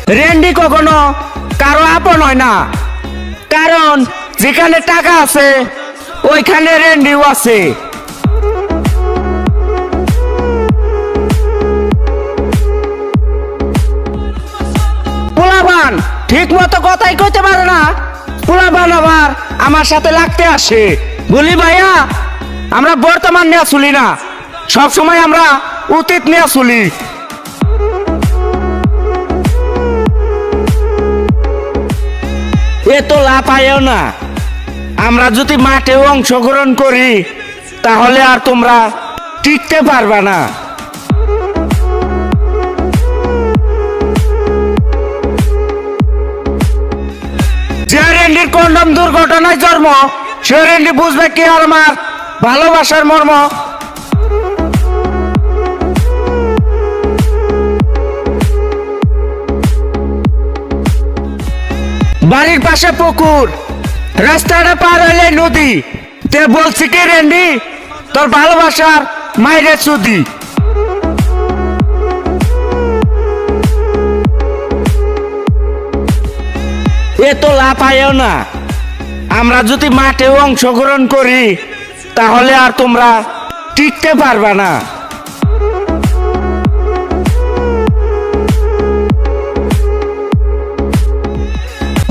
Randy কখনো কারো আপন হয় না, কারণ যেখানে টাকা আছে ওইখানে রেন্ডিও আছে। পোলাবান ঠিক মতো কথাই কইতে পারে না, পোলাবান আবার আমার সাথে লাগতে আসে। বলি ভাইয়া, আমরা বর্তমান নিয়ে চলি না, সব সময় আমরা অতীত নিয়ে চলি। এ তো লাভ আয়ও না। আমরা যদি মাঠে অংশগ্রহণ করি তাহলে আর তোমরা টিকতে পারবা না। যে রেন্ডির কন্ডম দুর্ঘটনায় জন্ম, সে রেন্ডি বুঝবে কি আর আমার ভালোবাসার মর্ম। বাড়ির পাশে পুকুর, রাস্তাটা পার হইলে নদী, তে বলছি কি রেন্ডি তোর ভালোবাসার মাইরে চুদি। এ তো লাভ আয়ও না। আমরা যদি মাঠে অংশগ্রহণ করি তাহলে আর তোমরা টিকতে পারবা না।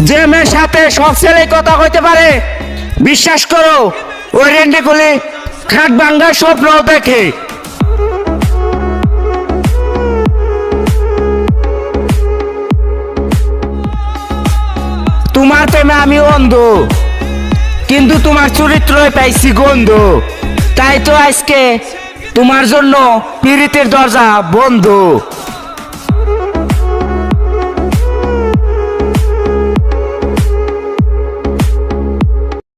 যে মেয়ের সাথে সব ছেলে কথা কইতে পারে, বিশ্বাস করো ওই রেন্ডি গুলি খাট ভাঙ্গার স্বপ্ন দেখে। তোমার প্রেমে আমি অন্ধ, কিন্তু তোমার চরিত্রই পাইছি গন্ধ। তাই তো আজকে তোমার জন্য পীড়িতের দরজা বন্ধ।